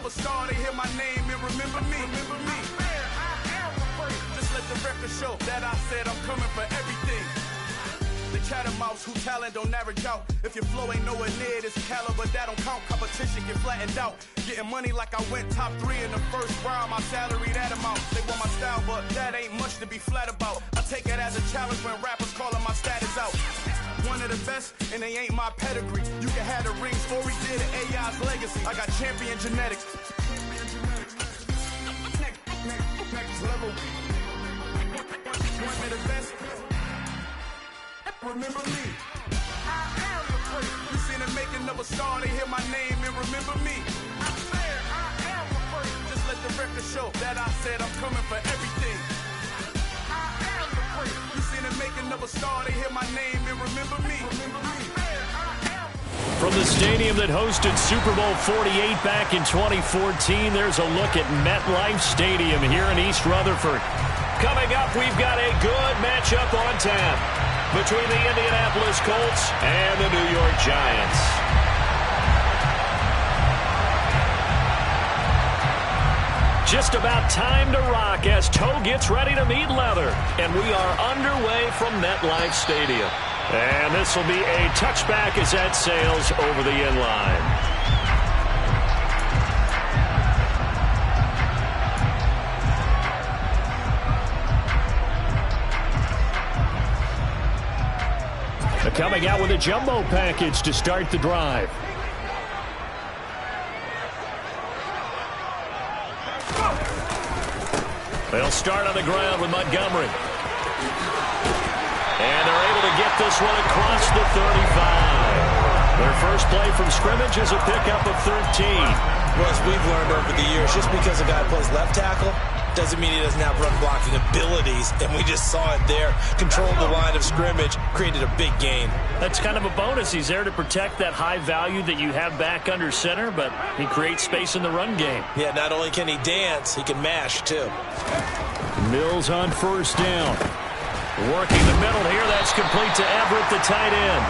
another star, they hear my name and remember me. Just let the record show that I said I'm coming for everything. The chattermouths who talent don't average out. If your flow ain't nowhere near this caliber, that don't count. Competition get flattened out. Getting money like I went top 3 in the first round. My salary that amount. They want my style, but that ain't much to be flat about. I take it as a challenge when rappers calling my status out. One of the best, and they ain't my pedigree. You can have the rings, or we did it, AI's legacy. I got champion genetics. Next level. One of the best. Remember me. You seen them making of a star, they hear my name and remember me. Just let the record show that I said I'm coming for everything. You seen them making of a star, they hear my name and remember me. From the stadium that hosted Super Bowl 48 back in 2014, there's a look at MetLife Stadium here in East Rutherford. Coming up, we've got a good matchup on tap between the Indianapolis Colts and the New York Giants. Just about time to rock as toe gets ready to meet leather. And we are underway from MetLife Stadium. And this will be a touchback as that sails over the end line. Coming out with a jumbo package to start the drive. They'll start on the ground with Montgomery. And they're able to get this one across the 35. Their first play from scrimmage is a pickup of 13. Well, as we've learned over the years, just because a guy plays left tackle doesn't mean he doesn't have run blocking abilities, and we just saw it there. Controlled the line of scrimmage, created a big gain. That's kind of a bonus. He's there to protect that high value that you have back under center, but he creates space in the run game. Yeah, not only can he dance, he can mash, too. Mills on first down. Working the middle here, that's complete to Everett, the tight end.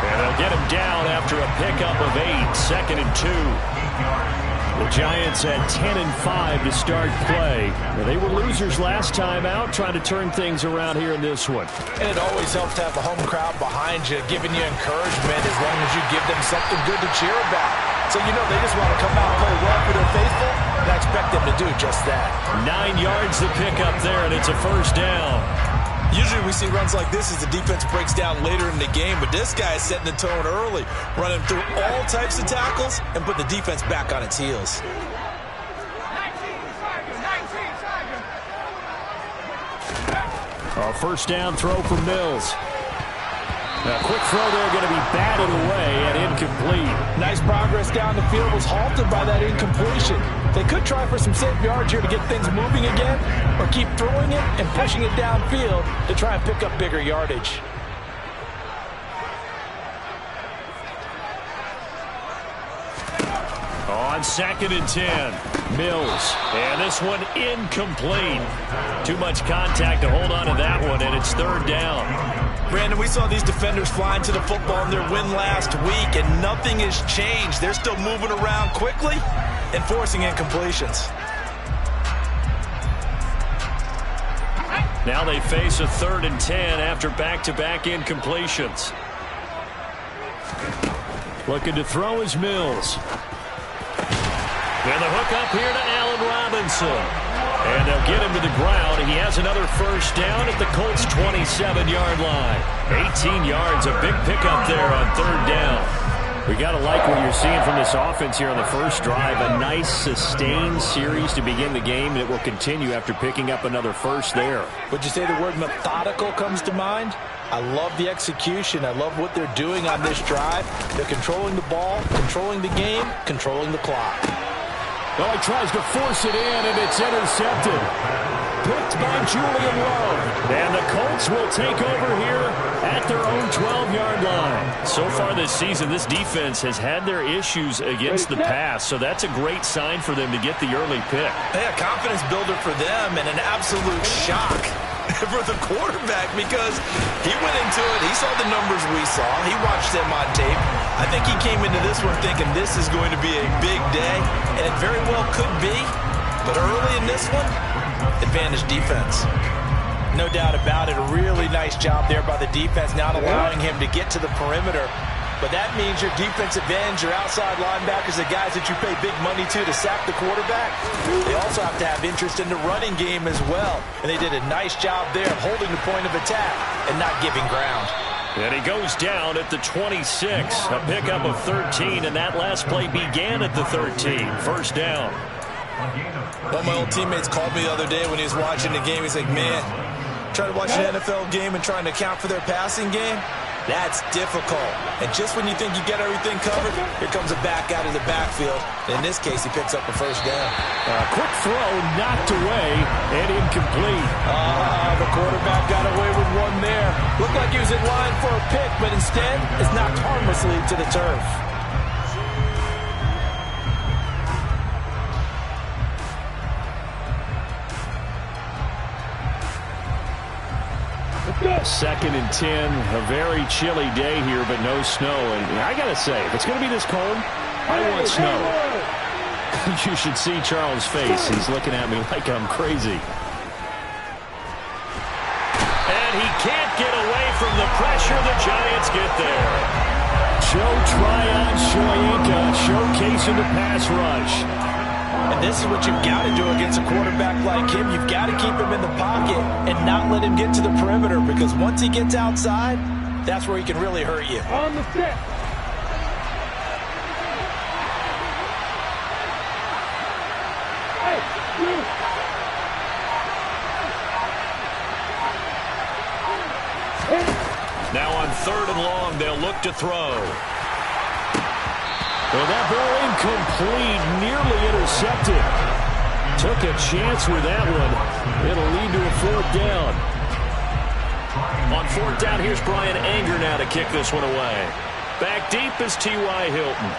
And they'll get him down after a pickup of 8, 2nd and 2. The Giants had 10 and 5 to start play. Well, they were losers last time out, trying to turn things around here in this one. And it always helps to have a home crowd behind you, giving you encouragement as long as you give them something good to cheer about. So, you know, they just want to come out and play well for their faithful, and I expect them to do just that. 9 yards to pick up there, and it's a first down. Usually we see runs like this as the defense breaks down later in the game, but this guy is setting the tone early, running through all types of tackles and putting the defense back on its heels. A first down throw from Mills. A quick throw there going to be batted away and incomplete. Nice progress down the field was halted by that incompletion. They could try for some safe yards here to get things moving again, or keep throwing it and pushing it downfield to try and pick up bigger yardage. On 2nd and 10, Mills. And this one incomplete. Too much contact to hold on to that one, and it's 3rd down. Brandon, we saw these defenders flying to the football in their win last week, and nothing has changed. They're still moving around quickly and forcing incompletions. Now they face a 3rd and 10 after back-to-back incompletions. Looking to throw is Mills. And the hook up here to Allen Robinson. And they'll get him to the ground. He has another first down at the Colts' 27-yard line. 18 yards, a big pickup there on 3rd down. We got to like what you're seeing from this offense here on the first drive. A nice, sustained series to begin the game, and it will continue after picking up another first there. Would you say the word methodical comes to mind? I love the execution. I love what they're doing on this drive. They're controlling the ball, controlling the game, controlling the clock. Well, he tries to force it in, and it's intercepted. Picked by Julian Love. And the Colts will take over here at their own 12-yard line. So far this season, this defense has had their issues against the pass, so that's a great sign for them to get the early pick. Hey, a confidence builder for them and an absolute shock for the quarterback because he went into it. He saw the numbers we saw. He watched them on tape. I think he came into this one thinking this is going to be a big day, and it very well could be. But early in this one, advantage defense. No doubt about it. A really nice job there by the defense, not allowing him to get to the perimeter. But that means your defensive ends, your outside linebackers, the guys that you pay big money to sack the quarterback, they also have to have interest in the running game as well. And they did a nice job there of holding the point of attack and not giving ground. And he goes down at the 26. A pickup of 13, and that last play began at the 13. First down. One of my old teammates called me the other day when he was watching the game. He's like, man, trying to watch an NFL game and trying to account for their passing game? That's difficult. And just when you think you get everything covered, here comes a back out of the backfield. In this case, he picks up a first down. Quick throw, knocked away, and incomplete. The quarterback got away with one there. Looked like he was in line for a pick, but instead, it's knocked harmlessly to the turf. Second and 10, a very chilly day here, but no snow. And I got to say, if it's going to be this cold, I want snow. You should see Charles' face. He's looking at me like I'm crazy. And he can't get away from the pressure. The Giants get there. Joe Tryon-Shoyinka showcasing the pass rush. And this is what you've got to do against a quarterback like him. You've got to keep him in the pocket and not let him get to the perimeter, because once he gets outside, that's where he can really hurt you. On the set. Now on 3rd and long, they'll look to throw. Well, that ball incomplete, nearly intercepted. Took a chance with that one. It'll lead to a 4th down. On 4th down, here's Brian Anger now to kick this one away. Back deep is T.Y. Hilton.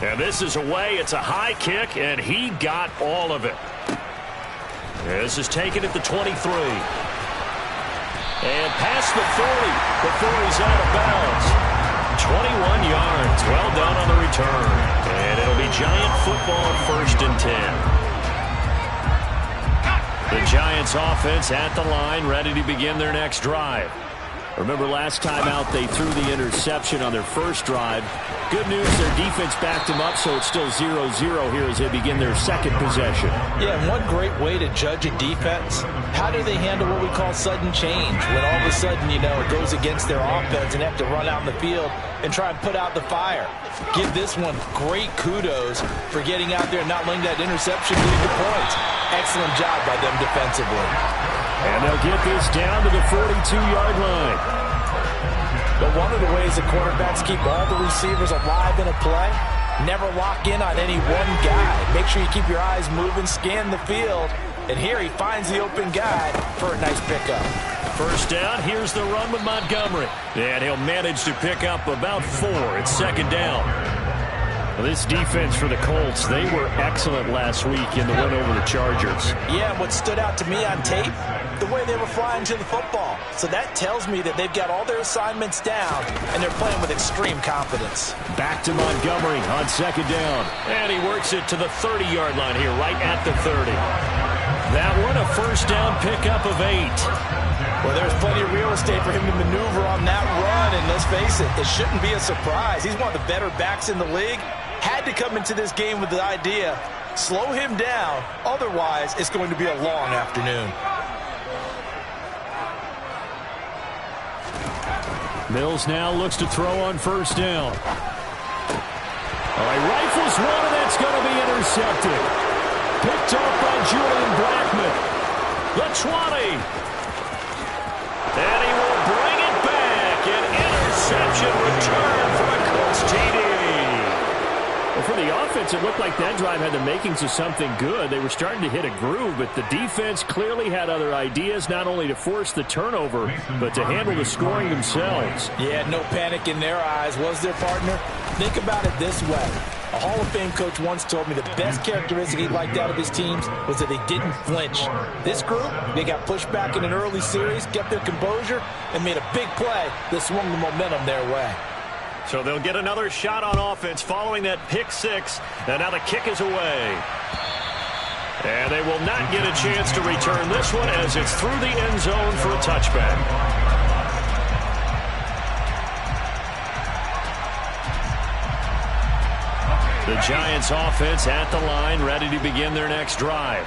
And this is away. It's a high kick, and he got all of it. This is taken at the 23. And past the 40 before he's out of bounds. 21 yards. Well done on the return. And it'll be Giant football, 1st and 10. The Giants offense at the line, ready to begin their next drive. Remember last time out they threw the interception on their first drive. Good news, their defense backed them up, so it's still 0-0 here as they begin their second possession. Yeah, and one great way to judge a defense, how do they handle what we call sudden change? When all of a sudden, you know, it goes against their offense and they have to run out in the field and try and put out the fire. Give this one great kudos for getting out there and not letting that interception lead to points. Excellent job by them defensively. And they'll get this down to the 42-yard line. But one of the ways the quarterbacks keep all the receivers alive in a play, never lock in on any one guy. Make sure you keep your eyes moving, scan the field. And here he finds the open guy for a nice pickup. First down, here's the run with Montgomery. And he'll manage to pick up about 4. It's 2nd down. Well, this defense for the Colts, they were excellent last week in the win over the Chargers. Yeah, what stood out to me on tape, the way they were flying to the football. So that tells me that they've got all their assignments down, and they're playing with extreme confidence. Back to Montgomery on 2nd down. And he works it to the 30-yard line here, right at the 30. That one, a first down pickup of 8. Well, there's plenty of real estate for him to maneuver on that run, and let's face it, it shouldn't be a surprise. He's one of the better backs in the league. Had to come into this game with the idea, slow him down, otherwise it's going to be a long afternoon. Mills now looks to throw on first down. All right, rifles one, and that's going to be intercepted. Picked up by Julian Blackmon. The 20. And he will bring it back. An interception return for a Colts TD. Well, for the offense, it looked like that drive had the makings of something good. They were starting to hit a groove, but the defense clearly had other ideas, not only to force the turnover, but to handle the scoring themselves. Yeah, no panic in their eyes, was there, partner? Think about it this way. A Hall of Fame coach once told me the best characteristic he liked out of his teams was that they didn't flinch. This group, they got pushed back in an early series, kept their composure, and made a big play that swung the momentum their way. So they'll get another shot on offense following that pick six, and now the kick is away. And they will not get a chance to return this one as it's through the end zone for a touchback. The Giants offense at the line, ready to begin their next drive.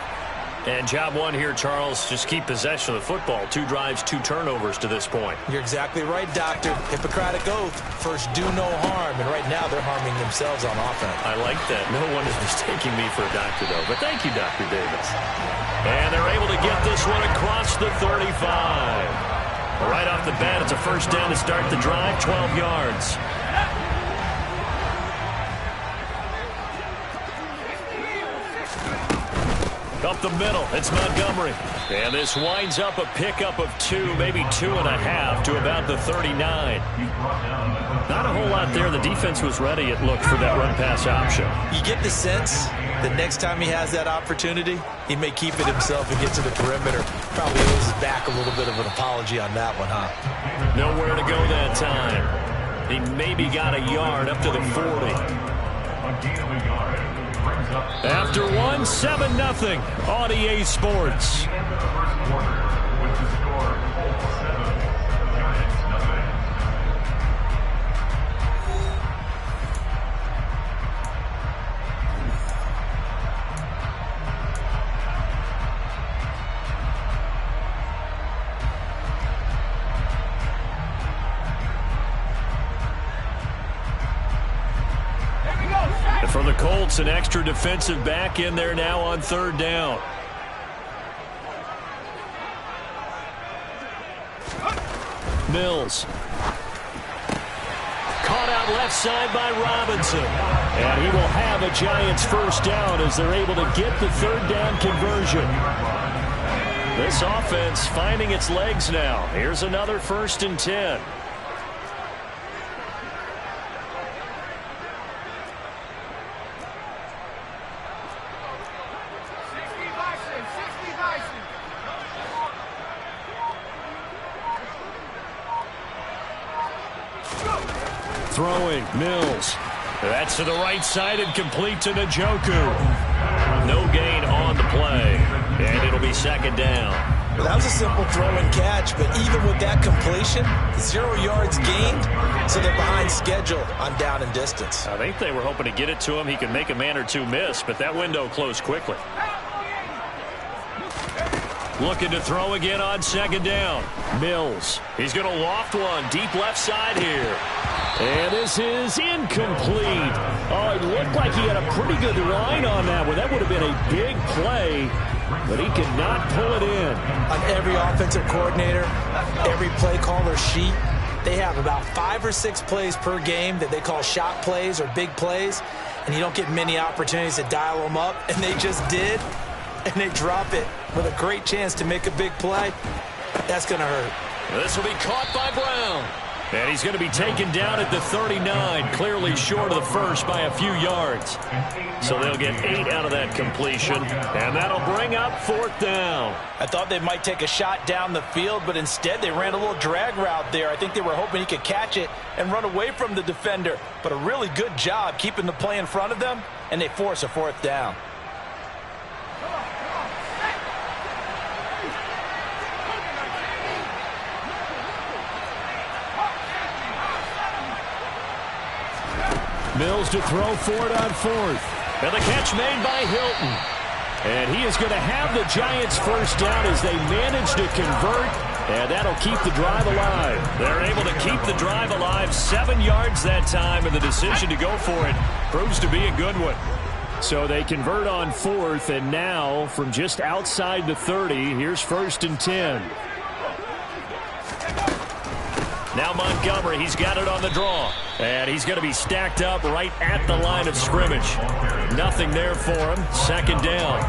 And job one here, Charles, just keep possession of the football. 2 drives, 2 turnovers to this point. You're exactly right, Doctor. Hippocratic oath. First, do no harm. And right now, they're harming themselves on offense. I like that. No one is mistaking me for a doctor, though. But thank you, Dr. Davis. And they're able to get this one across the 35. Right off the bat, it's a first down to start the drive, 12 yards. Up the middle, it's Montgomery. And this winds up a pickup of 2, maybe 2.5 to about the 39. Not a whole lot there. The defense was ready, it looked, for that run-pass option. You get the sense that next time he has that opportunity, he may keep it himself and get to the perimeter. Probably owes his back a little bit of an apology on that one, huh? Nowhere to go that time. He maybe got a yard up to the 40. After 1, 7-0 on EA Sports. For the Colts, an extra defensive back in there now on 3rd down. Mills. Caught out left side by Robinson. And he will have a Giants first down as they're able to get the 3rd down conversion. This offense finding its legs now. Here's another 1st and 10. Throwing, Mills. That's to the right side and complete to Njoku. No gain on the play, and it'll be 2nd down. Well, that was a simple throw and catch, but even with that completion, 0 yards gained, so they're behind schedule on down and distance. I think they were hoping to get it to him. He could make a man or 2 miss, but that window closed quickly. Looking to throw again on 2nd down. Mills. He's going to loft one deep left side here. And this is incomplete. Oh, it looked like he had a pretty good line on that one. That would have been a big play, but he could not pull it in. On every offensive coordinator, every play caller sheet, they have about 5 or 6 plays per game that they call shot plays or big plays, and you don't get many opportunities to dial them up, and they just did, and they drop it with a great chance to make a big play. That's going to hurt. This will be caught by Brown. And he's going to be taken down at the 39, clearly short of the first by a few yards. So they'll get 8 out of that completion, and that'll bring up 4th down. I thought they might take a shot down the field, but instead they ran a little drag route there. I think they were hoping he could catch it and run away from the defender. But a really good job keeping the play in front of them, and they force a 4th down. Mills to throw for it on 4th. And the catch made by Hilton. And he is going to have the Giants first down as they manage to convert. And that'll keep the drive alive. They're able to keep the drive alive. 7 yards that time, and the decision to go for it proves to be a good one. So they convert on 4th, and now from just outside the 30, here's 1st and 10. Now Montgomery, he's got it on the draw. And he's going to be stacked up right at the line of scrimmage. Nothing there for him. Second down.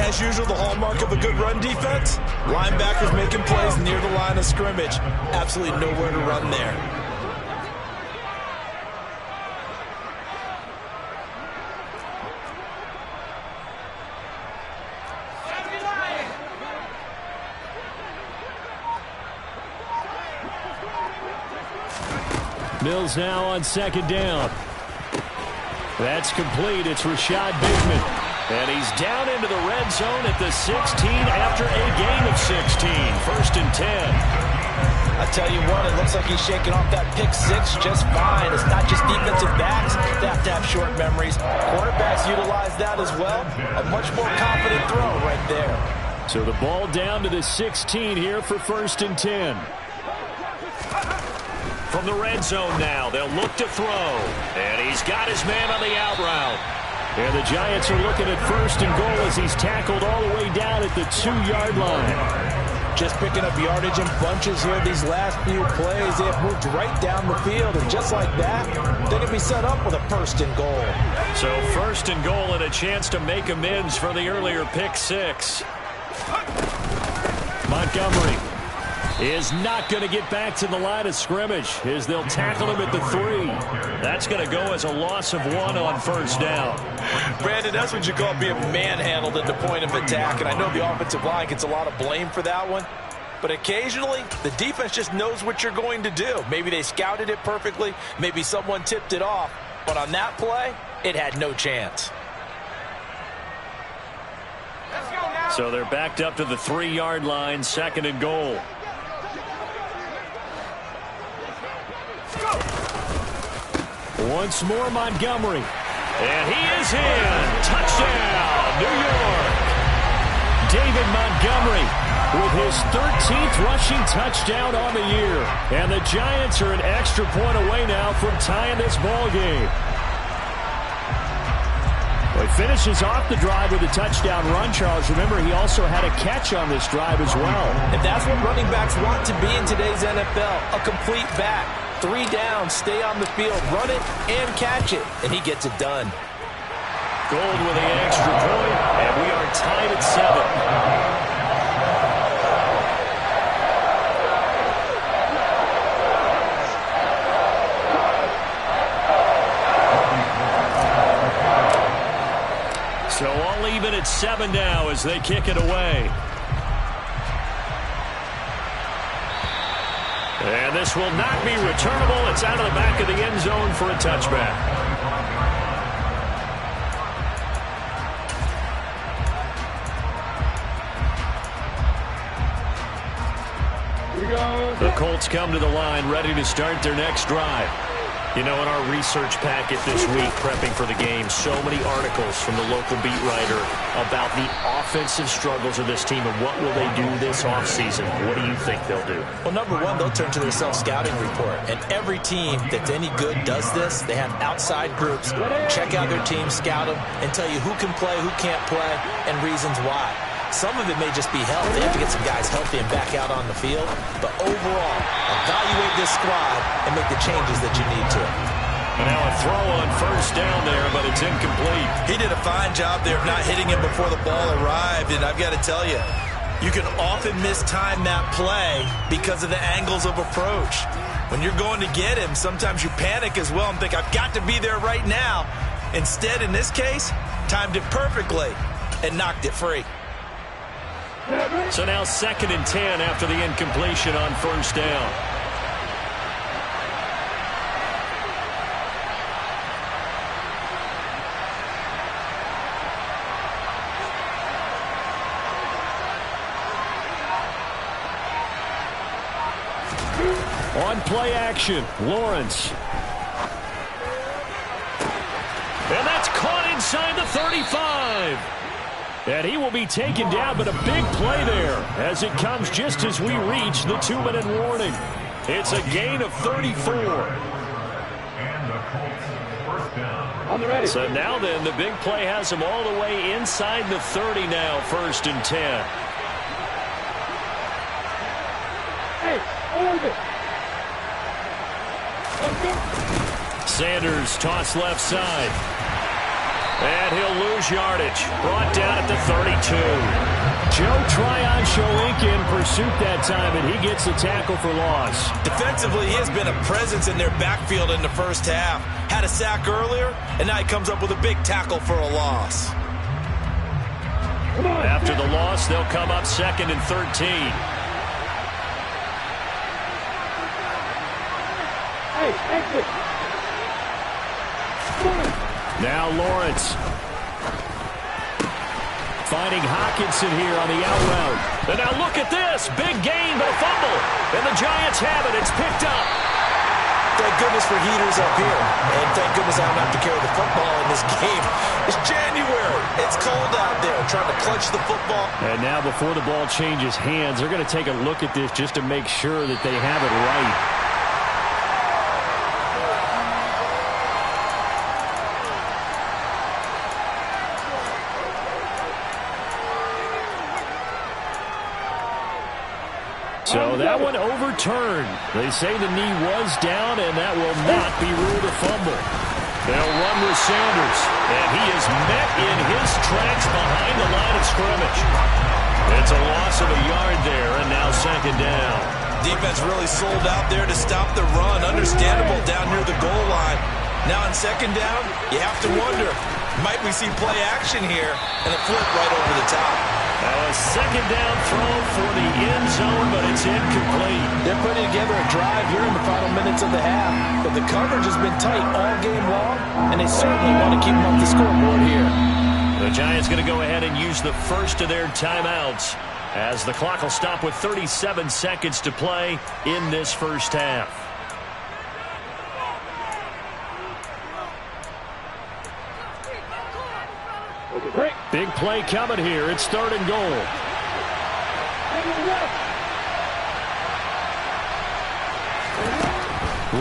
As usual, the hallmark of a good run defense, linebackers making plays near the line of scrimmage. Absolutely nowhere to run there. Mills now on second down. That's complete. It's Rashad Bateman. And he's down into the red zone at the 16 after a gain of 16. First and 10. I tell you what, it looks like he's shaking off that pick six just fine. It's not just defensive backs that have to have short memories. Quarterbacks utilize that as well. A much more confident throw right there. So the ball down to the 16 here for first and 10. From the red zone now, they'll look to throw. And he's got his man on the out route. And the Giants are looking at first and goal as he's tackled all the way down at the 2-yard line. Just picking up yardage in bunches here these last few plays. They have moved right down the field, and just like that, they can be set up with a first and goal. So first and goal and a chance to make amends for the earlier pick six. Montgomery is not going to get back to the line of scrimmage as they'll tackle him at the 3. That's going to go as a loss of 1 on first down. Brandon, that's what you call being manhandled at the point of attack, and I know the offensive line gets a lot of blame for that one, but occasionally the defense just knows what you're going to do. Maybe they scouted it perfectly, maybe someone tipped it off, but on that play, it had no chance. So they're backed up to the 3-yard line, second and goal. Once more, Montgomery. And he is in. Touchdown, New York. David Montgomery with his 13th rushing touchdown on the year. And the Giants are an extra point away now from tying this ball game. Well, he finishes off the drive with a touchdown run, Charles. Remember, he also had a catch on this drive as well. And that's what running backs want to be in today's NFL, a complete back. 3 down, stay on the field, run it, and catch it. And he gets it done. Gold with the extra point, and we are tied at 7. So all even at 7 now as they kick it away. And this will not be returnable. It's out of the back of the end zone for a touchback. The Colts come to the line ready to start their next drive. You know, in our research packet this week, prepping for the game, so many articles from the local beat writer about the offensive struggles of this team and what will they do this offseason. What do you think they'll do? Well, number one, they'll turn to their self-scouting report. And every team that's any good does this. They have outside groups, check out their team, scout them, and tell you who can play, who can't play, and reasons why. Some of it may just be health. They have to get some guys healthy and back out on the field. But overall, evaluate this squad and make the changes that you need to. And now a throw on first down there, but it's incomplete. He did a fine job there of not hitting him before the ball arrived, and I've got to tell you, you can often mistime that play because of the angles of approach. When you're going to get him, sometimes you panic as well and think, I've got to be there right now. Instead, in this case, timed it perfectly and knocked it free. So now 2nd and 10 after the incompletion on first down. On play action, Lawrence. And that's caught inside the 35. And he will be taken down, but a big play there as it comes just as we reach the 2-minute warning. It's a gain of 34. So now then, the big play has him all the way inside the 30 now, 1st and 10. Sanders toss left side. And he'll lose yardage. Brought down at the 32. Joe Tryon-Shoyinka in pursuit that time, and he gets the tackle for loss. Defensively, he has been a presence in their backfield in the first half. Had a sack earlier, and now he comes up with a big tackle for a loss. After the loss, they'll come up 2nd and 13. Now Lawrence. Finding Hockenson here on the out route. And now look at this. Big gain, but a fumble. And the Giants have it. It's picked up. Thank goodness for heaters up here. And thank goodness I don't have to carry the football in this game. It's January. It's cold out there. Trying to clutch the football. And now before the ball changes hands, they're going to take a look at this just to make sure that they have it right. So that one overturned. They say the knee was down, and that will not be ruled a fumble. They'll run with Sanders, and he is met in his tracks behind the line of scrimmage. It's a loss of a yard there, and now 2nd down. Defense really sold out there to stop the run. Understandable down near the goal line. Now on 2nd down, you have to wonder, might we see play action here and a flip right over the top? A 2nd down throw for the end zone, but it's incomplete. They're putting together a drive here in the final minutes of the half, but the coverage has been tight all game long, and they certainly want to keep them up the scoreboard here. The Giants going to go ahead and use the first of their timeouts as the clock will stop with 37 seconds to play in this first half. Big play coming here. It's 3rd and goal.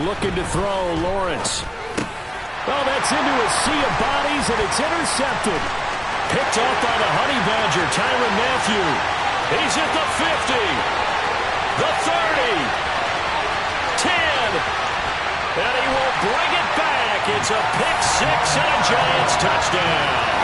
Looking to throw, Lawrence. Oh, that's into a sea of bodies, and it's intercepted. Picked off by the Honey Badger, Tyrann Mathieu. He's at the 50, the 30, 10, and he will bring it back. It's a pick six and a Giants touchdown.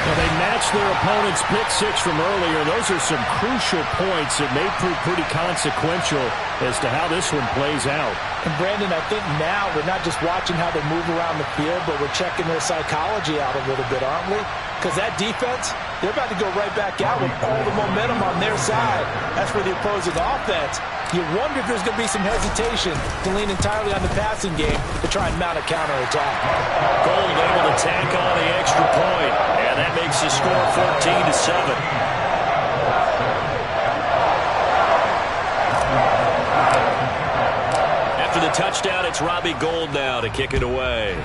Well, they matched their opponent's pick six from earlier. Those are some crucial points that may prove pretty consequential as to how this one plays out. And Brandon, I think now we're not just watching how they move around the field, but we're checking their psychology out a little bit, aren't we? Because that defense, they're about to go right back out with all the momentum on their side. As for the opposing offense, you wonder if there's going to be some hesitation to lean entirely on the passing game to try and mount a counterattack. Gold able to tack on the extra point, and that makes the score 14-7. After the touchdown, it's Robbie Gould now to kick it away.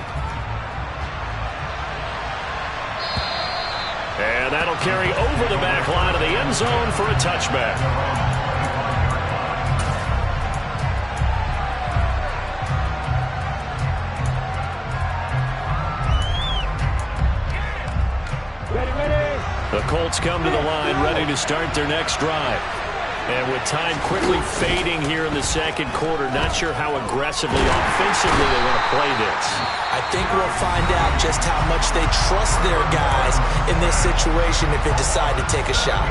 And that'll carry over the back line of the end zone for a touchback. The Colts come to the line ready to start their next drive. And with time quickly fading here in the second quarter, not sure how aggressively, offensively they want to play this. I think we'll find out just how much they trust their guys in this situation if they decide to take a shot.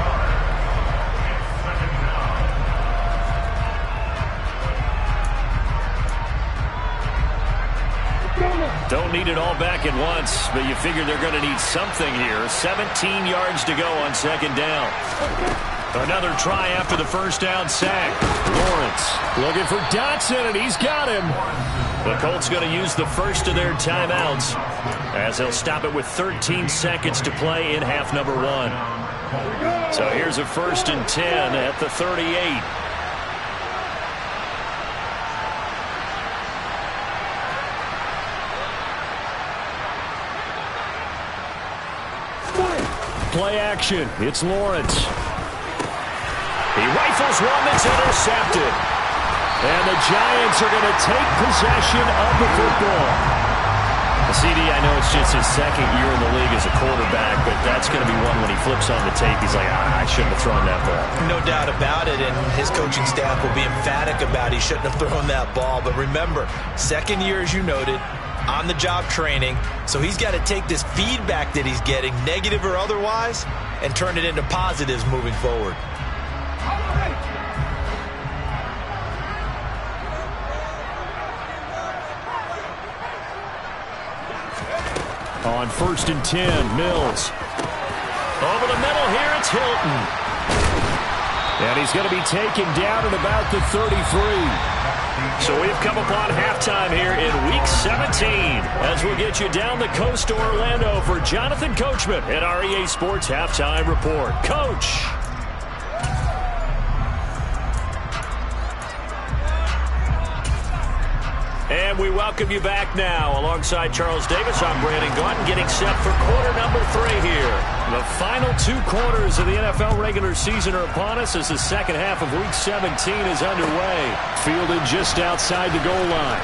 Don't need it all back at once, but you figure they're going to need something here. 17 yards to go on 2nd down. Another try after the first down sack. Lawrence looking for Dotson, and he's got him. The Colts going to use the first of their timeouts as they'll stop it with 13 seconds to play in half number 1. So here's a 1st and 10 at the 38. Play action. It's Lawrence. He rifles one that's intercepted. And the Giants are going to take possession of the football. CD, I know it's just his second year in the league as a quarterback, but that's going to be one when he flips on the tape, he's like, I shouldn't have thrown that ball. No doubt about it, and his coaching staff will be emphatic about he shouldn't have thrown that ball. But remember, second year, as you noted, on-the-job training, so he's got to take this feedback that he's getting, negative or otherwise, and turn it into positives moving forward. On 1st and 10, Mills. Over the middle here, it's Hilton. And he's going to be taken down at about the 33. So we've come upon halftime here in Week 17 as we'll get you down the coast to Orlando for Jonathan Coachman at our EA Sports Halftime Report. Coach. And we welcome you back now. Alongside Charles Davis, I'm Brandon Gaudin, getting set for quarter number 3 here. The final 2 quarters of the NFL regular season are upon us as the second half of Week 17 is underway. Fielded just outside the goal line.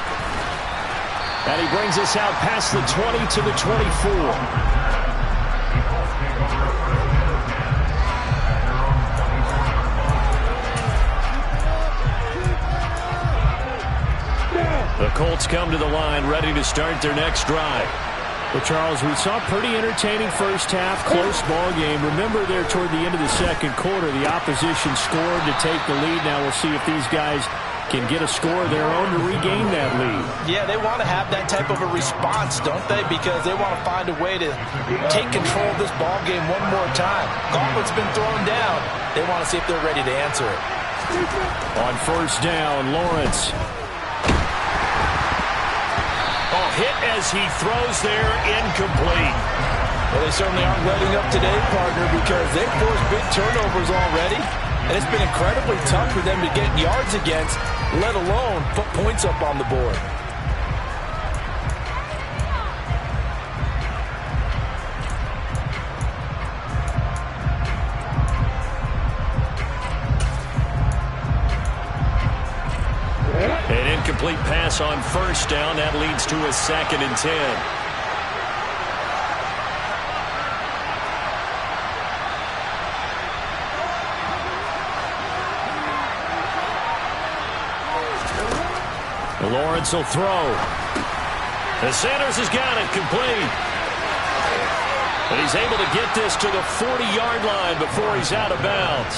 And he brings us out past the 20 to the 24. The Colts come to the line, ready to start their next drive. Well, Charles, we saw a pretty entertaining first half, close ball game. Remember there toward the end of the second quarter, the opposition scored to take the lead. Now we'll see if these guys can get a score of their own to regain that lead. Yeah, they want to have that type of a response, don't they? Because they want to find a way to take control of this ball game one more time. Gauntlet's been thrown down. They want to see if they're ready to answer it. On 1st down, Lawrence. Hit as he throws there, incomplete. Well, they certainly aren't letting up today, partner, because they've forced big turnovers already, and it's been incredibly tough for them to get yards against, let alone put points up on the board. An incomplete pass on 1st down. That leads to a 2nd and 10. Lawrence will throw. And Sanders has got it complete. And he's able to get this to the 40-yard line before he's out of bounds.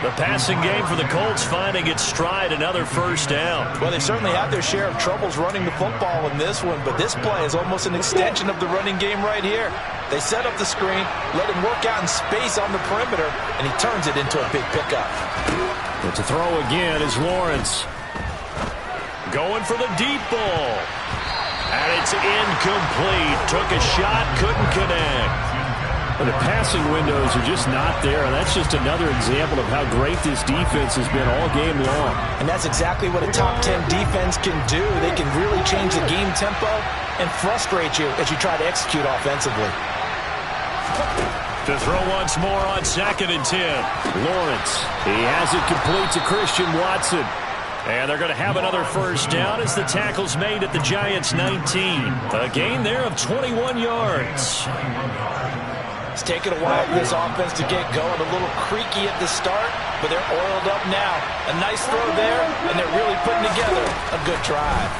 The passing game for the Colts finding its stride, another 1st down. Well, they certainly had their share of troubles running the football in this one, but this play is almost an extension of the running game right here. They set up the screen, let him work out in space on the perimeter, and he turns it into a big pickup. But to throw again is Lawrence. Going for the deep ball. And it's incomplete. Took a shot, couldn't connect. Well, the passing windows are just not there. That's just another example of how great this defense has been all game long. And that's exactly what a top 10 defense can do. They can really change the game tempo and frustrate you as you try to execute offensively. To throw once more on 2nd and 10. Lawrence. He has it complete to Christian Watson. And they're going to have another 1st down as the tackle's made at the Giants' 19. A gain there of 21 yards. It's taken a while for this offense to get going. A little creaky at the start, but they're oiled up now. A nice throw there, and they're really putting together a good drive.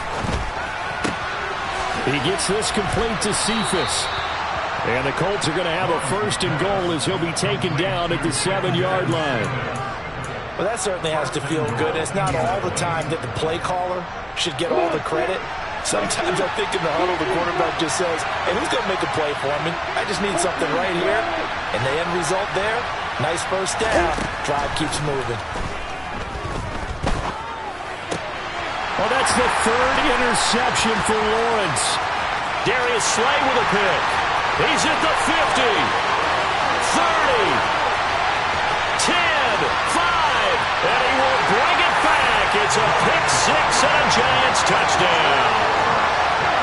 He gets this complete to Cephas. And the Colts are going to have a 1st and goal as he'll be taken down at the 7-yard line. Well, that certainly has to feel good. It's not all the time that the play caller should get all the credit. Sometimes I think in the huddle, the quarterback just says, hey, who's going to make a play for me? I just need something right here. And the end result there, nice 1st down. Drive keeps moving. Well, that's the 3rd interception for Lawrence. Darius Slay with a pick. He's at the 50, 30, 10, 5. And he will bring it back. It's a pick 6 and a Giants touchdown.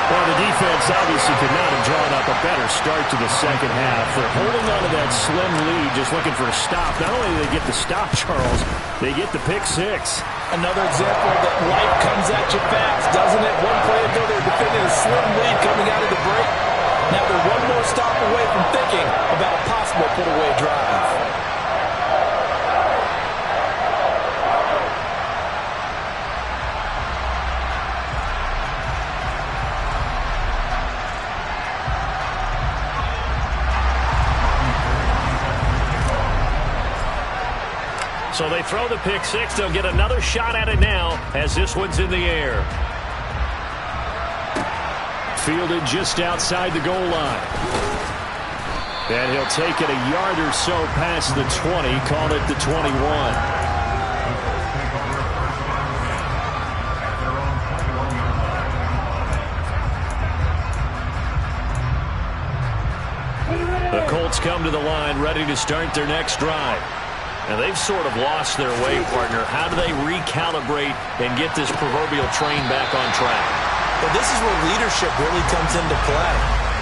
Well, the defense obviously could not have drawn up a better start to the second half. They're holding on to that slim lead, just looking for a stop. Not only do they get the stop, Charles, they get the pick six. Another example that life comes at you fast, doesn't it? One play ago, they're defending a slim lead coming out of the break. Now they're one more stop away from thinking about a possible put-away drive. So they throw the pick six. They'll get another shot at it now as this one's in the air. Fielded just outside the goal line. And he'll take it a yard or so past the 20, call it the 21. The Colts come to the line ready to start their next drive. And they've sort of lost their way, partner. How do they recalibrate and get this proverbial train back on track? Well, this is where leadership really comes into play.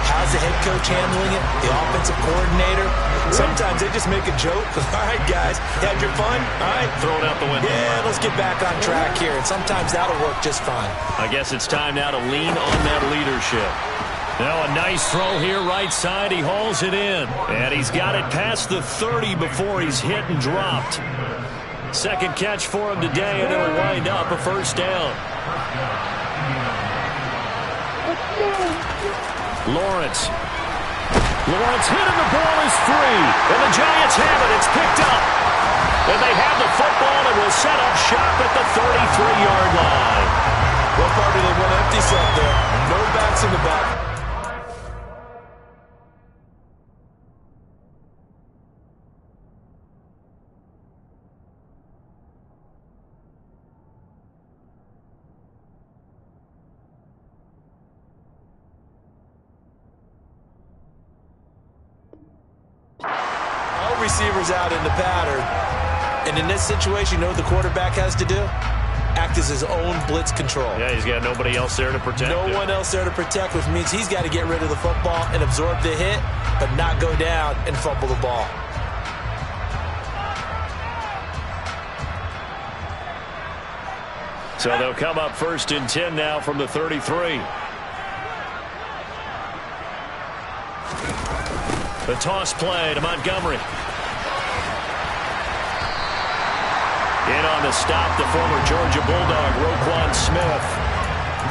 How's the head coach handling it? The offensive coordinator? Sometimes they just make a joke. All right, guys, had your fun? All right. Throw it out the window. Yeah, let's get back on track here. And sometimes that'll work just fine. I guess it's time now to lean on that leadership. Now a nice throw here right side. He hauls it in. And he's got it past the 30 before he's hit and dropped. Second catch for him today, and it'll wind up a first down. Lawrence hit and the ball is free. And the Giants have it. It's picked up. And they have the football and will set up shop at the 33-yard line. What part do they want to empty set there? No backs in the back. Receivers out in the pattern, and in this situation, you know what the quarterback has to do? Act as his own blitz control. Yeah, he's got nobody else there to protect him. No one else there to protect, which means he's got to get rid of the football and absorb the hit, but not go down and fumble the ball. So they'll come up first and 10 now from the 33. The toss play to Montgomery. In on the stop, the former Georgia Bulldog, Roquan Smith.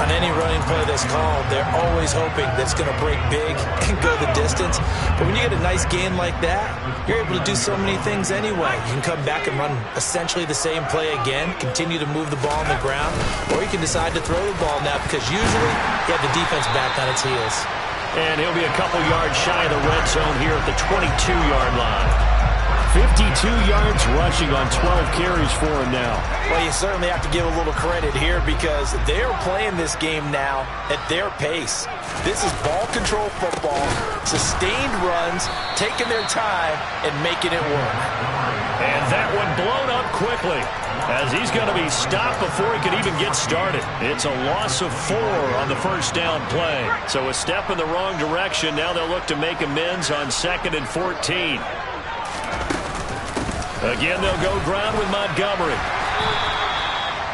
On any running play that's called, they're always hoping that it's going to break big and go the distance. But when you get a nice gain like that, you're able to do so many things anyway. You can come back and run essentially the same play again, continue to move the ball on the ground, or you can decide to throw the ball now because usually you have the defense back on its heels. And he'll be a couple yards shy of the red zone here at the 22-yard line. 52 yards rushing on 12 carries for him now. Well, you certainly have to give a little credit here because they're playing this game now at their pace. This is ball control football, sustained runs, taking their time and making it work. And that one blown up quickly as he's going to be stopped before he could even get started. It's a loss of 4 on the first down play. So a step in the wrong direction. Now they'll look to make amends on 2nd and 14. Again, they'll go ground with Montgomery.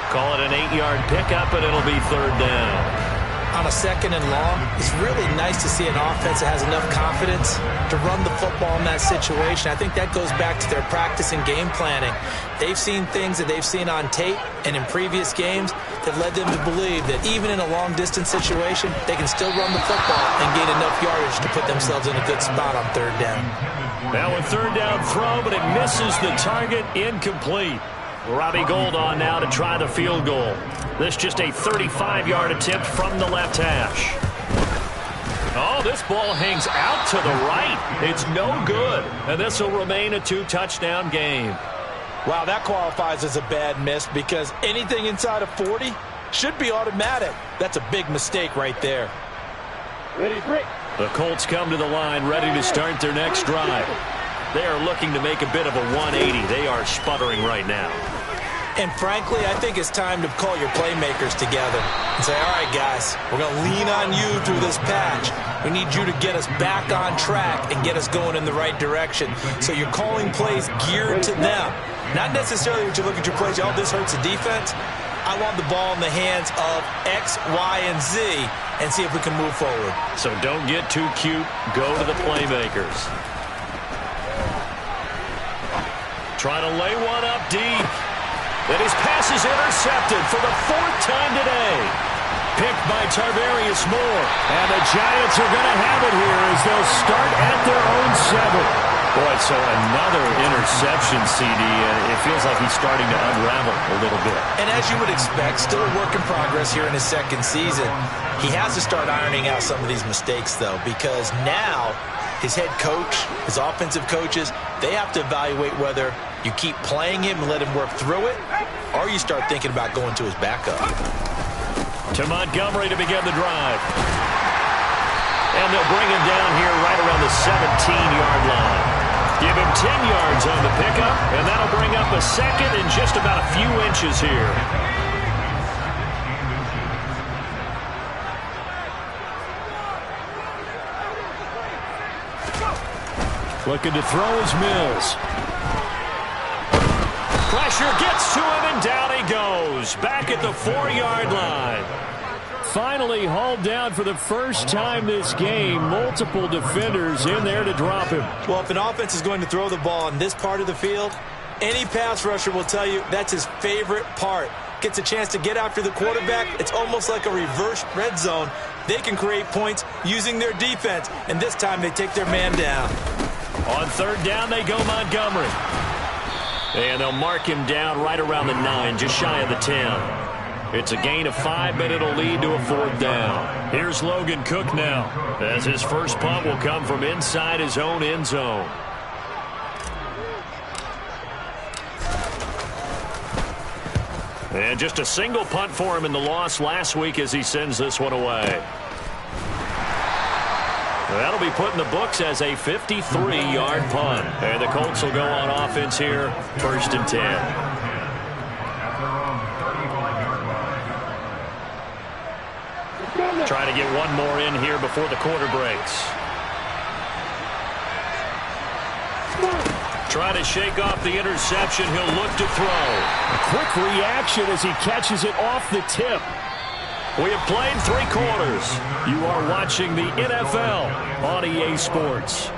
Call it an 8-yard pickup, and it'll be 3rd down. On a 2nd and long, it's really nice to see an offense that has enough confidence to run the football in that situation. I think that goes back to their practice and game planning. They've seen things that they've seen on tape and in previous games that led them to believe that even in a long-distance situation, they can still run the football and gain enough yardage to put themselves in a good spot on 3rd down. Now a 3rd down throw, but it misses the target, incomplete. Robbie Gould on now to try the field goal. This just a 35-yard attempt from the left hash. Oh, this ball hangs out to the right. It's no good, and this will remain a 2-touchdown game. Wow, that qualifies as a bad miss because anything inside of 40 should be automatic. That's a big mistake right there. Ready, break. The Colts come to the line ready to start their next drive. They are looking to make a bit of a 180. They are sputtering right now. And frankly, I think it's time to call your playmakers together and say, all right, guys, we're going to lean on you through this patch. We need you to get us back on track and get us going in the right direction. So you're calling plays geared to them. Not necessarily when you look at your plays, oh, this hurts the defense. I want the ball in the hands of X, Y, and Z and see if we can move forward. So don't get too cute. Go to the playmakers. Trying to lay one up deep. And his pass is intercepted for the 4th time today. Picked by Tarvarius Moore. And the Giants are going to have it here as they'll start at their own 7. Boy, so another interception, CD, and it feels like he's starting to unravel a little bit. And as you would expect, still a work in progress here in his 2nd season. He has to start ironing out some of these mistakes, though, because now his head coach, his offensive coaches, they have to evaluate whether you keep playing him and let him work through it, or you start thinking about going to his backup. To Montgomery to begin the drive. And they'll bring him down here right around the 17-yard line. Give him 10 yards on the pickup, and that'll bring up a 2nd and just about a few inches here. Looking to throw is Mills. Pressure gets to him, and down he goes. Back at the 4-yard line. Finally hauled down for the first time this game. Multiple defenders in there to drop him. Well, if an offense is going to throw the ball on this part of the field, any pass rusher will tell you that's his favorite part. Gets a chance to get after the quarterback. It's almost like a reverse red zone. They can create points using their defense, and this time they take their man down. On 3rd down, they go Montgomery. And they'll mark him down right around the 9, just shy of the 10. It's a gain of 5, but it'll lead to a 4th down. Here's Logan Cook now, as his first punt will come from inside his own end zone. And just a single punt for him in the loss last week as he sends this one away. That'll be put in the books as a 53-yard punt. And the Colts will go on offense here, 1st and 10. Trying to get one more in here before the quarter breaks. Trying to shake off the interception. He'll look to throw. A quick reaction as he catches it off the tip. We have played 3 quarters. You are watching the NFL on EA Sports.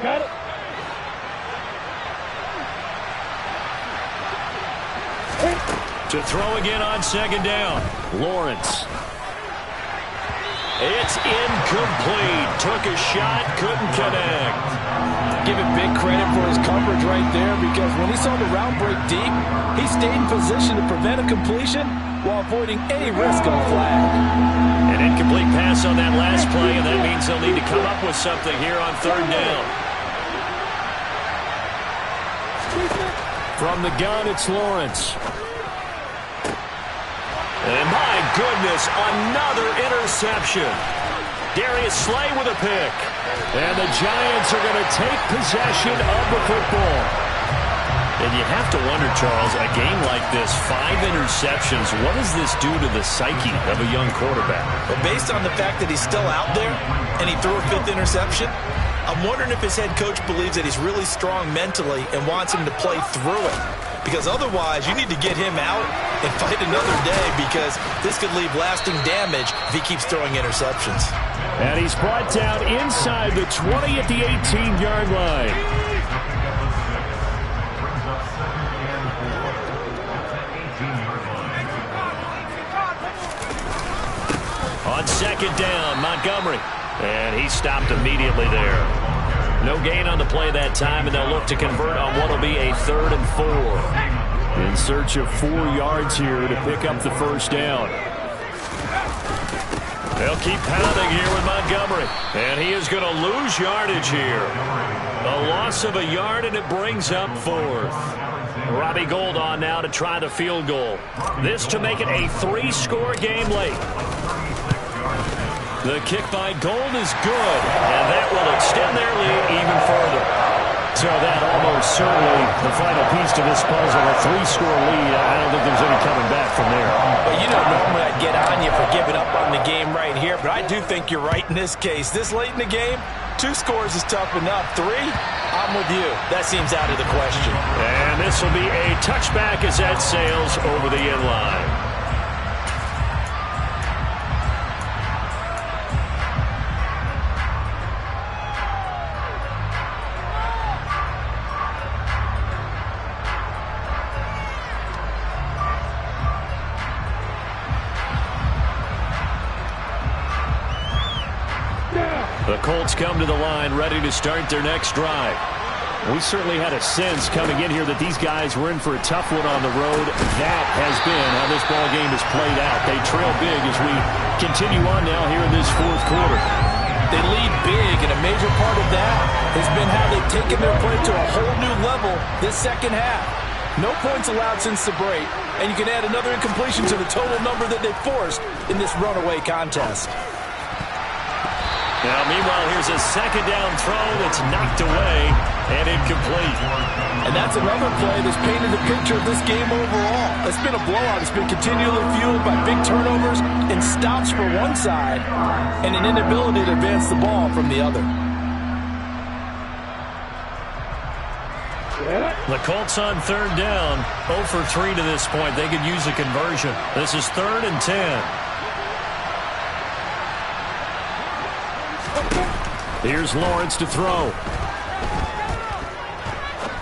Got it. To throw again on 2nd down. Lawrence. It's incomplete. Took a shot, couldn't connect. Give him big credit for his coverage right there, because when he saw the route break deep, he stayed in position to prevent a completion while avoiding any risk of a flag. An incomplete pass on that last play, and that means they'll need to come up with something here on 3rd down. From the gun, it's Lawrence. And my goodness, another interception. Darius Slay with a pick. And the Giants are going to take possession of the football. And you have to wonder, Charles, a game like this, 5 interceptions, what does this do to the psyche of a young quarterback? But based on the fact that he's still out there and he threw a 5th interception, I'm wondering if his head coach believes that he's really strong mentally and wants him to play through it. Because otherwise, you need to get him out and fight another day, because this could leave lasting damage if he keeps throwing interceptions. And he's brought down inside the 20 at the 18-yard line. On 2nd down, Montgomery. And he stopped immediately there. No gain on the play that time, and they'll look to convert on what will be a 3rd and 4. In search of 4 yards here to pick up the 1st down. They'll keep pounding here with Montgomery. And he is going to lose yardage here. A loss of a yard, and it brings up 4th. Robbie Gould on now to try the field goal. This to make it a 3-score game late. The kick by Gould is good, and that will extend their lead even further. So that almost certainly the final piece to this puzzle, a 3-score lead. I don't think there's any coming back from there. Well, you know, normally I'd get on you for giving up on the game right here, but I do think you're right in this case. This late in the game, 2 scores is tough enough. 3, I'm with you. That seems out of the question. And this will be a touchback as that sails over the end line. The Colts come to the line ready to start their next drive. We certainly had a sense coming in here that these guys were in for a tough one on the road. That has been how this ball game has played out. They trail big as we continue on now here in this 4th quarter. They lead big, and a major part of that has been how they've taken their play to a whole new level this second half. No points allowed since the break, and you can add another incompletion to the total number that they've forced in this runaway contest. Now, meanwhile, here's a 2nd down throw that's knocked away and incomplete. And that's another play that's painted the picture of this game overall. It's been a blowout. It's been continually fueled by big turnovers and stops for one side and an inability to advance the ball from the other. The Colts on 3rd down, 0 for 3 to this point. They could use a conversion. This is 3rd and 10. Here's Lawrence to throw.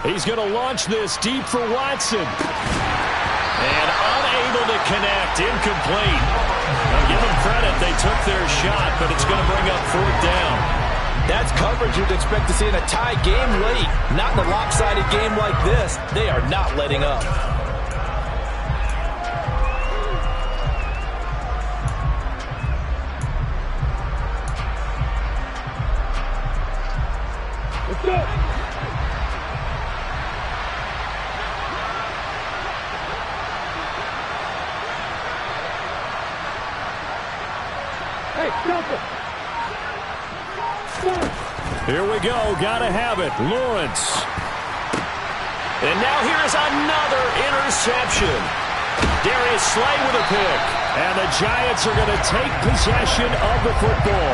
He's going to launch this deep for Watson. And unable to connect, incomplete. Now give them credit, they took their shot, but it's going to bring up 4th down. That's coverage you'd expect to see in a tie game late. Not in a lopsided game like this. They are not letting up. Here we go. Gotta have it. Lawrence. And now here's another interception. Darius Slay with a pick. And the Giants are going to take possession of the football.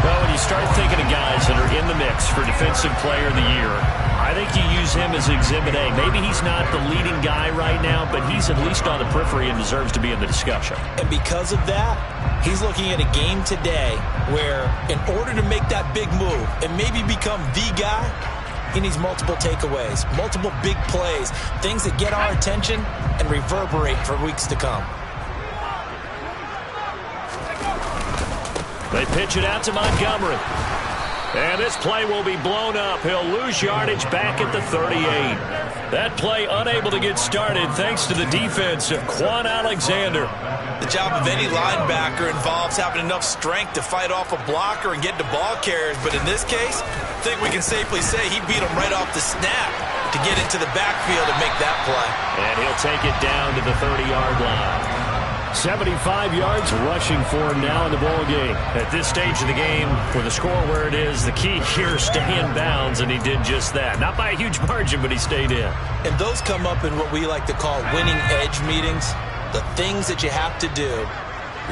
Well, when you start thinking of guys that are in the mix for Defensive Player of the Year, I think you use him as Exhibit A. Maybe he's not the leading guy right now, but he's at least on the periphery and deserves to be in the discussion. And because of that, he's looking at a game today where in order to make that big move and maybe become the guy, he needs multiple takeaways, multiple big plays, things that get our attention and reverberate for weeks to come. They pitch it out to Montgomery. And this play will be blown up. He'll lose yardage back at the 38. That play unable to get started thanks to the defense of Quan Alexander. The job of any linebacker involves having enough strength to fight off a blocker and get to ball carriers. But in this case, I think we can safely say he beat him right off the snap to get into the backfield and make that play. And he'll take it down to the 30-yard line. 75 yards rushing for him now in the ball game. At this stage of the game, with the score where it is, the key here is stay in bounds, and he did just that. Not by a huge margin, but he stayed in. And those come up in what we like to call winning edge meetings. The things that you have to do,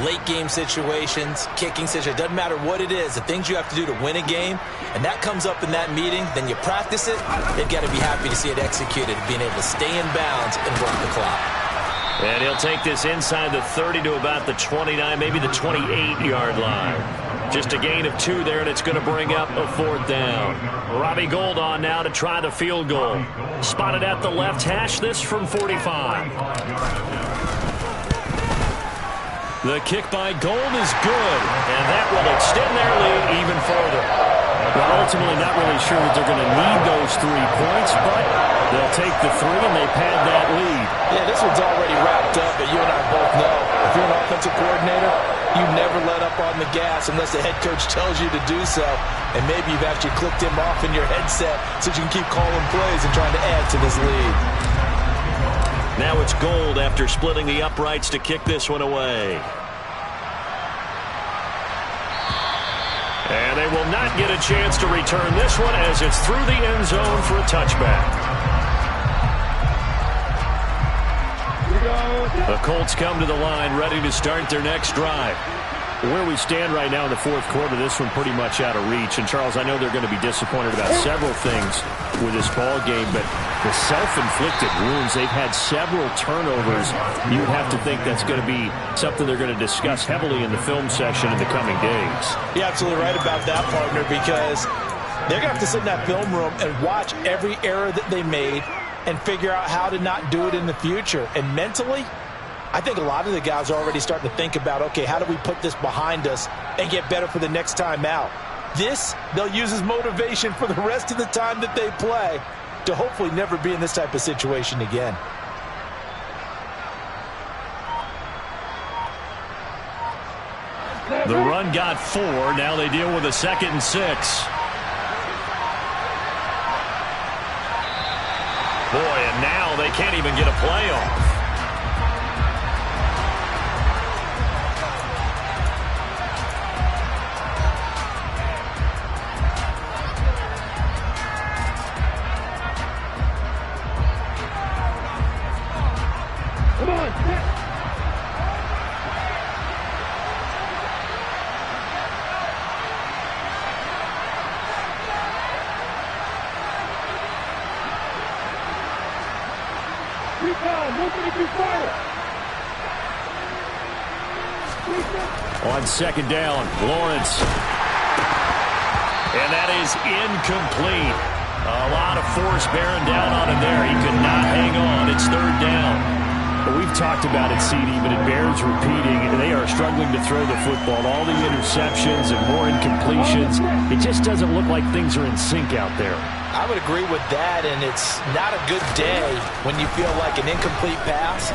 late game situations, kicking situations, doesn't matter what it is, the things you have to do to win a game, and that comes up in that meeting, then you practice it, they've got to be happy to see it executed, being able to stay in bounds and work the clock. And he'll take this inside the 30 to about the 29, maybe the 28-yard line. Just a gain of 2 there, and it's going to bring up a 4th down. Robbie Gould on now to try the field goal. Spotted at the left hash, this from 45. The kick by Gould is good, and that will extend their lead even further. Well, ultimately not really sure that they're going to need those 3 points, but they'll take the 3 and they pad that lead. Yeah, this one's already wrapped up, but you and I both know if you're an offensive coordinator, you never let up on the gas unless the head coach tells you to do so. And maybe you've actually clicked him off in your headset so you can keep calling plays and trying to add to this lead. Now it's Gold after splitting the uprights to kick this one away. And they will not get a chance to return this one as it's through the end zone for a touchback. The Colts come to the line ready to start their next drive. Where we stand right now in the fourth quarter, this one pretty much out of reach. And, Charles, I know they're going to be disappointed about several things with this ball game, but the self-inflicted wounds, they've had several turnovers. You'd have to think that's going to be something they're going to discuss heavily in the film session in the coming days. You're absolutely right about that, partner, because they're going to have to sit in that film room and watch every error that they made and figure out how to not do it in the future. And mentally, I think a lot of the guys are already starting to think about, okay, how do we put this behind us and get better for the next time out? This, they'll use as motivation for the rest of the time that they play to hopefully never be in this type of situation again. The run got 4. Now they deal with a 2nd and 6. Boy, and now they can't even get a play off. On 2nd down, Lawrence. And that is incomplete. A lot of force bearing down on him there. He could not hang on. It's 3rd down. But we've talked about it, CD, but it bears repeating. They are struggling to throw the football. All the interceptions and more incompletions. It just doesn't look like things are in sync out there. I would agree with that, and it's not a good day when you feel like an incomplete pass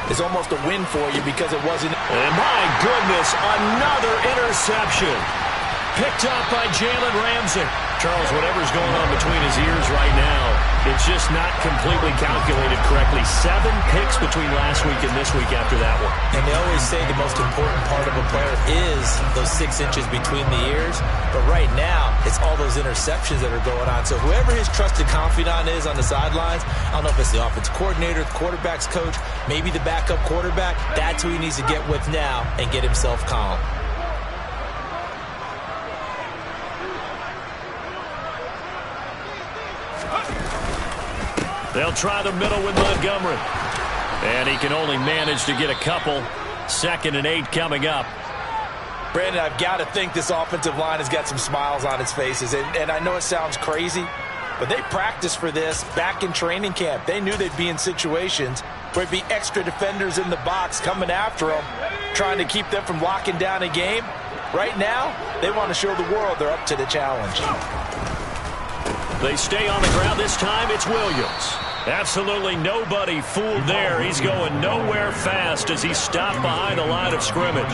is almost a win for you because it wasn't. And my goodness, another interception. Picked up by Jalen Ramsey. Charles, whatever's going on between his ears right now, it's just not completely calculated correctly. 7 picks between last week and this week after that one. And they always say the most important part of a player is those 6 inches between the ears. But right now, it's all those interceptions that are going on. So whoever his trusted confidant is on the sidelines, I don't know if it's the offensive coordinator, the quarterback's coach, maybe the backup quarterback, that's who he needs to get with now and get himself calm. They'll try the middle with Montgomery. And he can only manage to get a couple. 2nd and 8 coming up. Brandon, I've got to think this offensive line has got some smiles on its faces. And I know it sounds crazy, but they practiced for this back in training camp. They knew they'd be in situations where there'd be extra defenders in the box coming after them, trying to keep them from locking down a game. Right now, they want to show the world they're up to the challenge. They stay on the ground. This time it's Williams. Absolutely nobody fooled there. He's going nowhere fast as he stopped behind the line of scrimmage.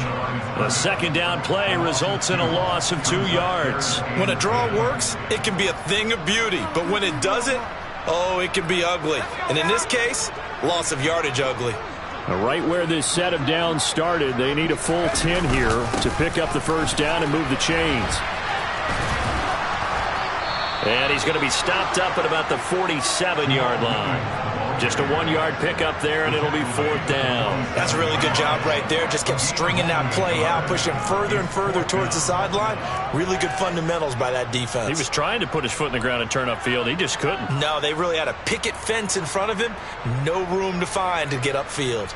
The 2nd down play results in a loss of 2 yards. When a draw works, it can be a thing of beauty. But when it doesn't, oh, it can be ugly. And in this case, loss of yardage ugly. Right where this set of downs started, they need a full 10 here to pick up the 1st down and move the chains. And he's going to be stopped up at about the 47-yard line. Just a 1-yard pickup there, and it'll be 4th down. That's a really good job right there. Just kept stringing that play out, pushing further and further towards the sideline. Really good fundamentals by that defense. He was trying to put his foot in the ground and turn upfield. He just couldn't. No, they really had a picket fence in front of him. No room to find to get upfield.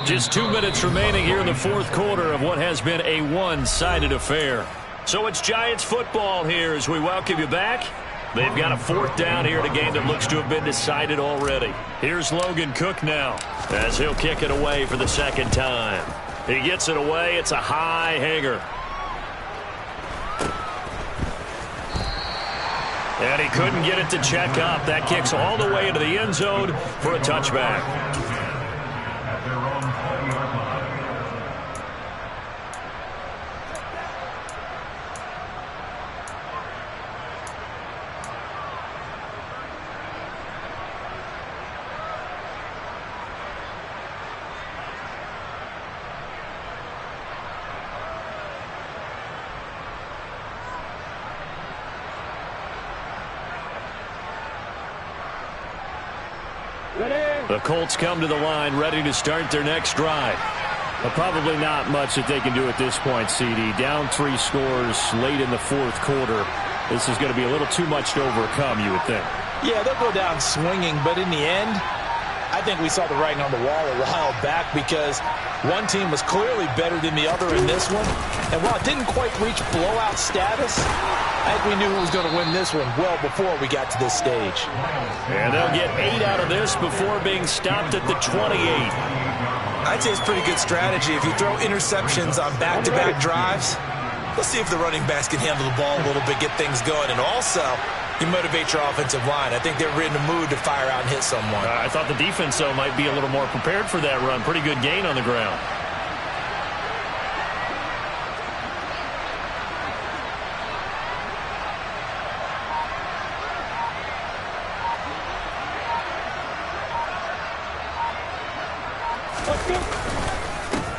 Just 2 minutes remaining here in the 4th quarter of what has been a one-sided affair. So it's Giants football here as we welcome you back. They've got a 4th down here in a game that looks to have been decided already. Here's Logan Cook now as he'll kick it away for the 2nd time. He gets it away. It's a high hanger. And he couldn't get it to check up. That kicks all the way into the end zone for a touchback. The Colts come to the line ready to start their next drive. But probably not much that they can do at this point, CD. Down 3 scores late in the fourth quarter. This is going to be a little too much to overcome, you would think. Yeah, they'll go down swinging, but in the end, I think we saw the writing on the wall a while back because one team was clearly better than the other in this one. And while it didn't quite reach blowout status, I think we knew who was going to win this one well before we got to this stage. And they'll get 8 out of this before being stopped at the 28. I'd say it's pretty good strategy. If you throw interceptions on back-to-back drives, let's see if the running backs can handle the ball a little bit, get things going. And also, you motivate your offensive line. I think they're in the mood to fire out and hit someone. I thought the defense, though, might be a little more prepared for that run. Pretty good gain on the ground.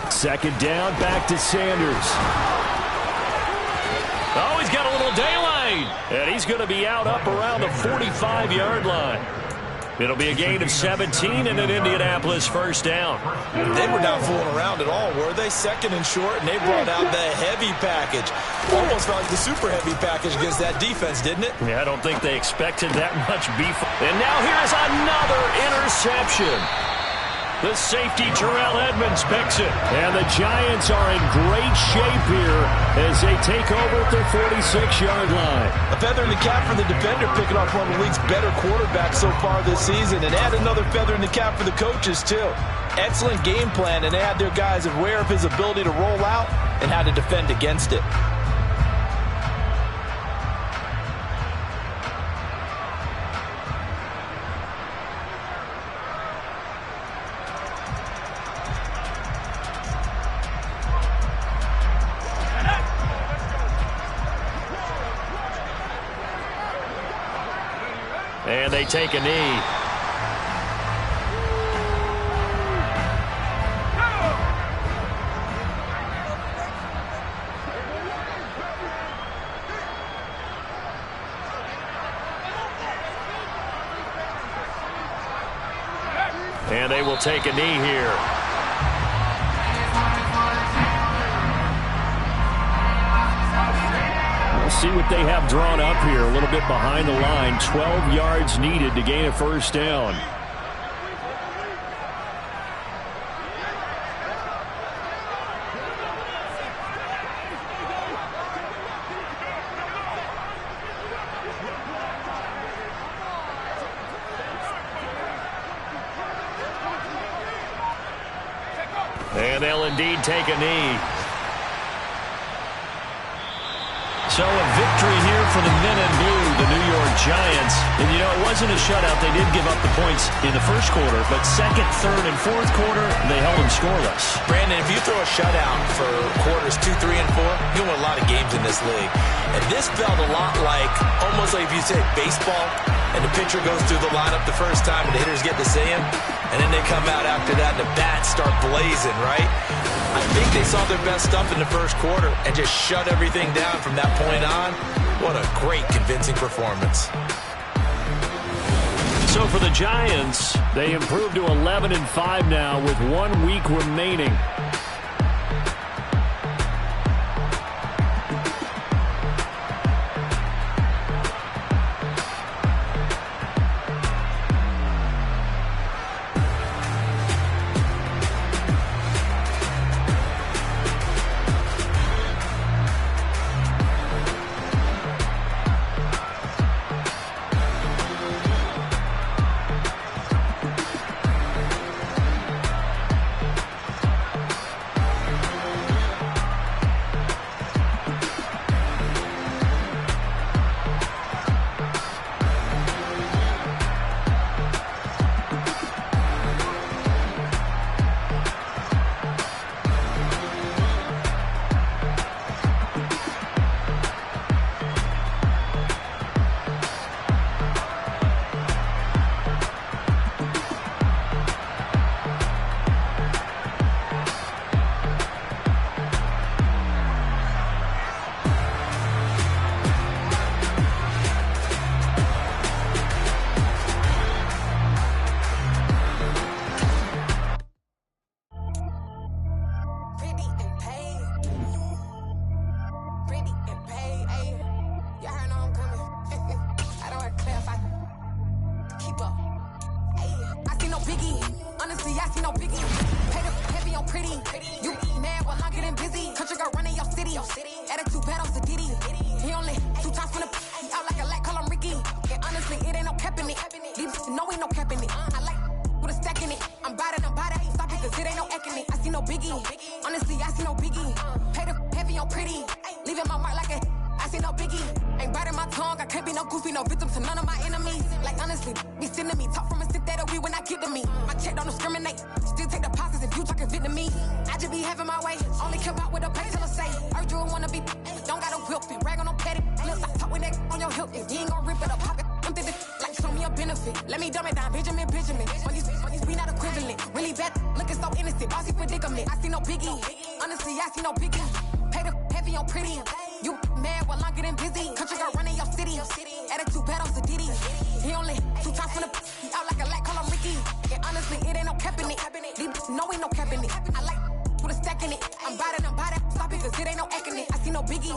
Second down, back to Sanders. Oh, he's got a little daylight. And he's going to be out up around the 45-yard line. It'll be a gain of 17 and an Indianapolis first down. They were not fooling around at all, were they? Second and short, and they brought out the heavy package. Almost felt like the super heavy package against that defense, didn't it? Yeah, I don't think they expected that much beef. And now here's another interception. The safety, Terrell Edmonds, picks it. And the Giants are in great shape here as they take over at their 46-yard line. A feather in the cap for the defender, picking off one of the league's better quarterbacks so far this season. And add another feather in the cap for the coaches, too. Excellent game plan, and they had their guys aware of his ability to roll out and how to defend against it. And they take a knee. And they will take a knee here. See what they have drawn up here. A little bit behind the line. 12 yards needed to gain a first down. And they'll indeed take a knee. So a victory here for the men in blue, the New York Giants. And, you know, it wasn't a shutout. They did give up the points in the first quarter, but second, third, and fourth quarter, they held them scoreless. Brandon, if you throw a shutout for quarters 2, 3, and 4, you win a lot of games in this league. And this felt a lot like, almost like if you said baseball, and the pitcher goes through the lineup the first time, and the hitters get to see him, and then they come out after that, and the bats start blazing, right? I think they saw their best stuff in the first quarter and just shut everything down from that point on. What a great, convincing performance. So for the Giants, they improved to 11-5 now with 1 week remaining. Biggie. Honestly, I see no Biggie. Pay the heavy on pretty. You mad while I'm getting busy. Country girl running your city. Attitude bad on Diddy. He only 2 times from the he out like a light, call him Ricky. And honestly, it ain't no cap in it. These no ain't no cap in it. I like with a stack in it. I'm bad it. Stop it, cause it ain't no acting it. I see no Biggie. Honestly, I see no Biggie. Pay the heavy on pretty. Leaving my mark like a I see no Biggie. Ain't biting my tongue. I can't be no goofy, no victim to none of my enemies. Like honestly, be sending me talk from a sip that a weed when I get to me. My check don't discriminate. Still take deposits if you talking Vietnamese. I just be having my way. Only care about what the pay till I say. Urge you wanna be. Don't got a whip and rag on no petty. Flips, I talk with that on your hip. If you ain't gon' rip it up, pop it. I'm thinking like show me a benefit. Let me dumb it down, Benjamin. When these we not equivalent. Really bad, looking so innocent. Bossy predicament. I see no Biggie. Honestly, I see no Biggie. Pay the heavy on pretty. You mad while I'm getting busy. Country girl running your city. Attitude bad on Diddy. He only 2 times from the he out like a light, call him Ricky. And honestly, it ain't no cap in it. No ain't no cap in it. I like with a stack in it. I'm bad it. Stop it, cause it ain't no acting it. I see no Biggie.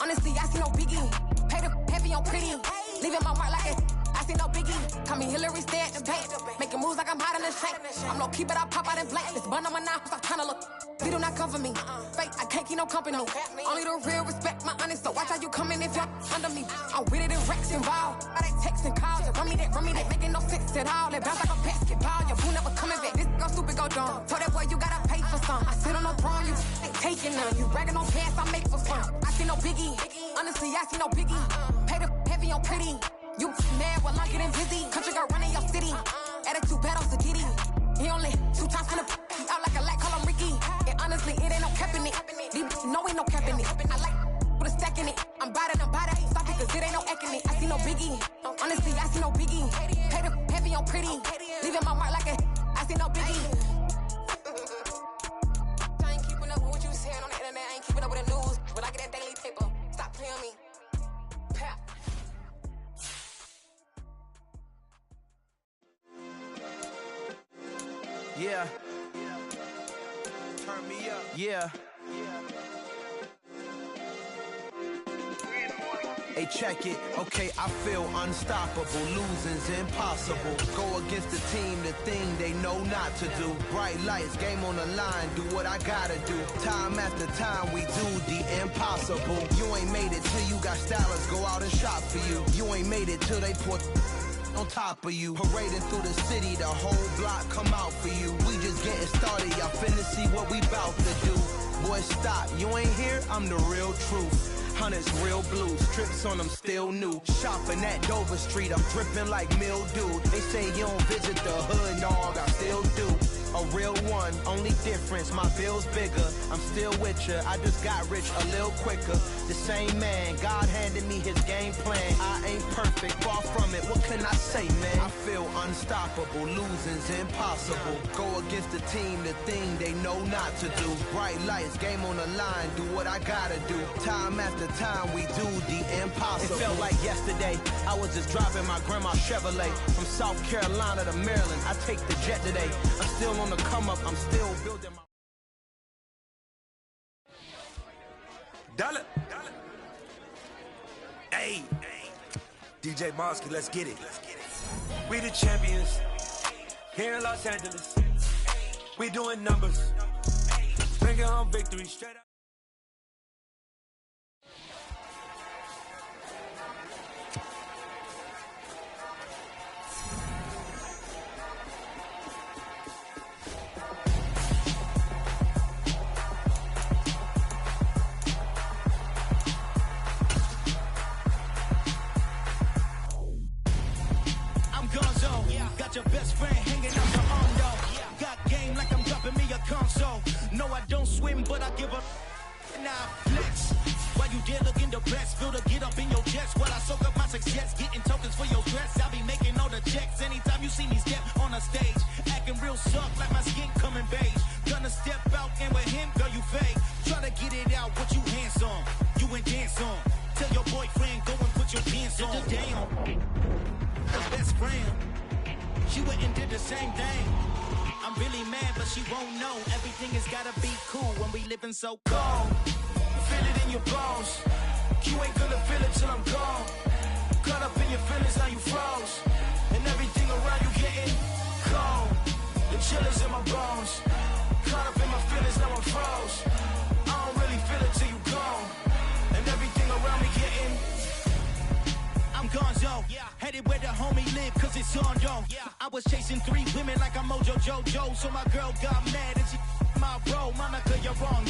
Honestly, I see no Biggie. Pay the heavy on pretty. Leaving my mark like it. I see no Biggie. Call me Hillary, stay at the bank. Making moves like I'm hot in the shank. I'm low key, but I pop out in blank. This bun on my knife, stop trying to look. They do not come for me. Fake, I can't keep no company. Only the real respect my honest. So watch how you coming if you're under me. I'm with it in Rex involved. I they text and calls. Run me that, making no sense at all. They bounce like a basketball. Your boo never coming back. This go stupid, go dumb. Told that boy you gotta pay for some. I sit on no throne, you ain't taking none. You bragging on pants, I make for fun. I see no Biggie. Honestly, I see no Biggie. Pay the heavy on pretty. You mad while I'm getting busy. Country girl running your city. Attitude bad on Diddy. He only 2 times from the he out like a light, call him Ricky. And honestly, it ain't no cap in it. No ain't no cap in it. I like with a stack in it. I'm bad it. Stop it, cause it ain't no acting it. I see no Biggie. Honestly, I see no Biggie. Pay the heavy on pretty. Leaving my mark like a I see no Biggie. I ain't keeping up with what you saying on the internet. I ain't keeping up with the news. But I get that daily paper. Stop playing me. Pap. Yeah. Turn me up. Yeah. Hey, check it. Okay, I feel unstoppable. Losing's impossible. Go against the team, the thing they know not to do. Bright lights, game on the line. Do what I gotta do. Time after time, we do the impossible. You ain't made it till you got stylists go out and shop for you. You ain't made it till they put on top of you. Parading through the city, the whole block come out for you. We just getting started, y'all finna see what we bout to do. Boy, stop, you ain't here, I'm the real truth. Hunters, real blues, strips on them still new. Shopping at Dover Street, I'm dripping like mildew. They say you don't visit the hood, dog, I still do. A real one, only difference, my bill's bigger. I'm still with ya, I just got rich a little quicker. The same man, God handed me his game plan. I ain't perfect, far from it, what can I say, man? I feel unstoppable, losing's impossible. Go against the team, the thing they know not to do. Bright lights, game on the line, do what I gotta do. Time after time, we do the impossible. It felt like yesterday, I was just driving my grandma's Chevrolet. From South Carolina to Maryland, I take the jet today. I'm still on the come up, I'm still building my... Dollar. Hey, DJ Mosky, let's get it. We the champions here in Los Angeles. We doing numbers, bringing home victory straight up. Your best friend hanging out the arm, though. Got game like I'm dropping me a console. No, I don't swim, but I give up. Now flex. While you there looking the best, feel the get up in your chest. While I soak up my success, getting tokens for your dress. I'll be making all the checks anytime you see me step on a stage. Acting real soft like my skin coming beige. Gonna step out and with him, girl, you fake. Try to get it out, what you hands on. You ain't dance on. Tell your boyfriend, go and put your pants on. Damn. The best friend. She went and did the same thing. I'm really mad, but she won't know. Everything has gotta be cool when we living so cold. Feel it in your bones. You ain't gonna feel it till I'm gone. Caught up in your feelings, now you froze. And everything around you getting cold. chillers in my bones. Caught up in my feelings, now I'm froze. I don't really feel it till you gone. And everything around me getting. I'm gonzo, headed where the homie live, cause it's on, yo. I was chasing 3 women like I'm Mojo Jojo, so my girl got mad and she my bro. Monica, you're wrong,